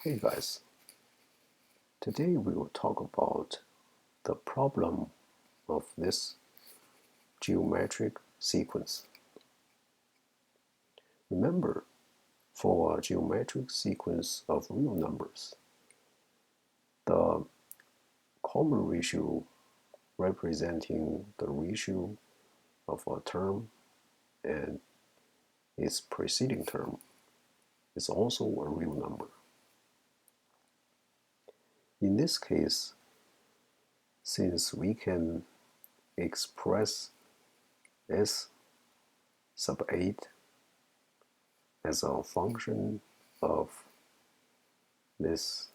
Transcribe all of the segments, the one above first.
Hey guys, today we will talk about the problem of this geometric sequence. Remember, for a geometric sequence of real numbers, the common ratio representing the ratio of a term and its preceding term is also a real number. In this case, since we can express s sub 8 as a function of this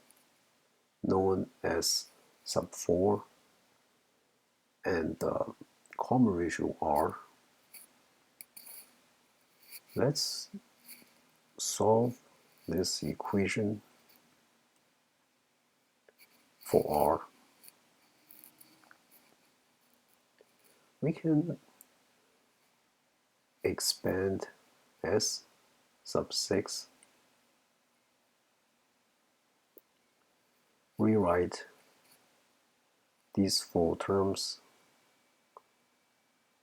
known as sub 4 and the common ratio r, let's solve this equation for r. We can expand s sub 6, rewrite these four terms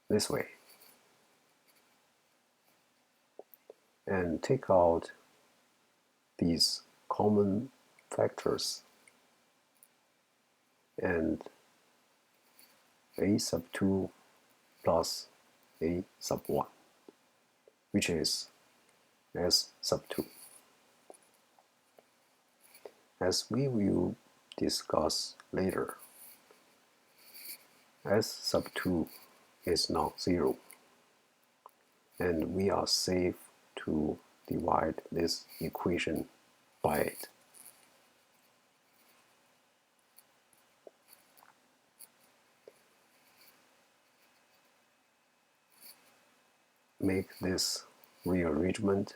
this way, and take out these common factors, and a sub 2 plus a sub 1, which is s sub 2. As we will discuss later, s sub 2 is not zero, and we are safe to divide this equation by it. Make this rearrangement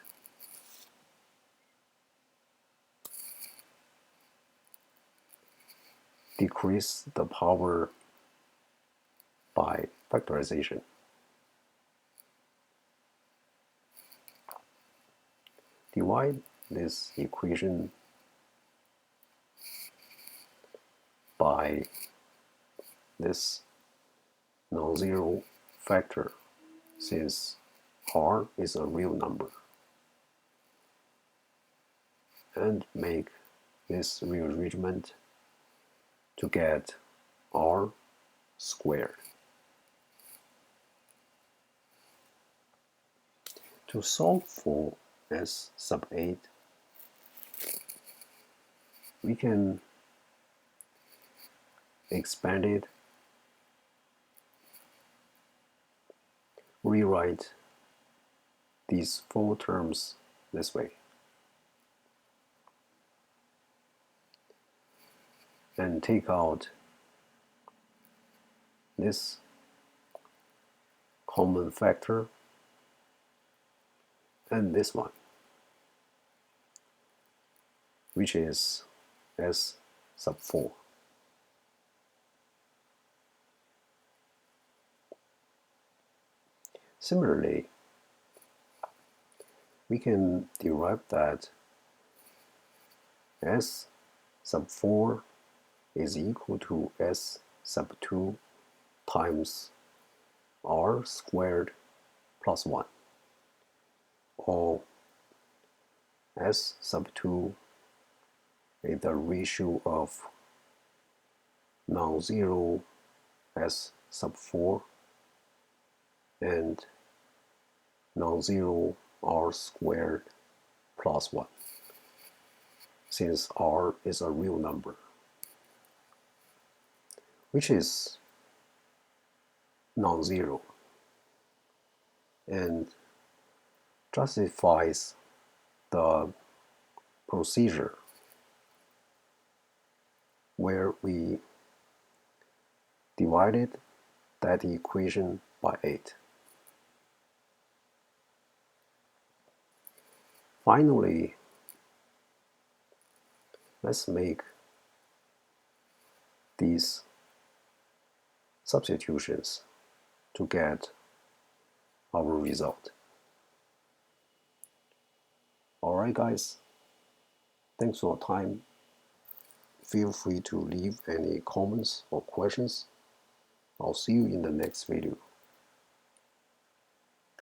decrease the power by factorization. Divide this equation by this non-zero factor, since r is a real number, and make this rearrangement to get r squared. To solve for s sub 8, we can expand it, rewrite these four terms this way, and take out this common factor and this one, which is s sub 4. Similarly, we can derive that s sub 4 is equal to s sub 2 times r squared plus 1, or s sub 2 is the ratio of non-zero s sub 4 and non-zero r squared plus 1, since r is a real number, which is non-zero, and justifies the procedure where we divided that equation by 8. Finally, let's make these substitutions to get our result. Alright guys, Thanks for your time. Feel free to leave any comments or questions. I'll see you in the next video.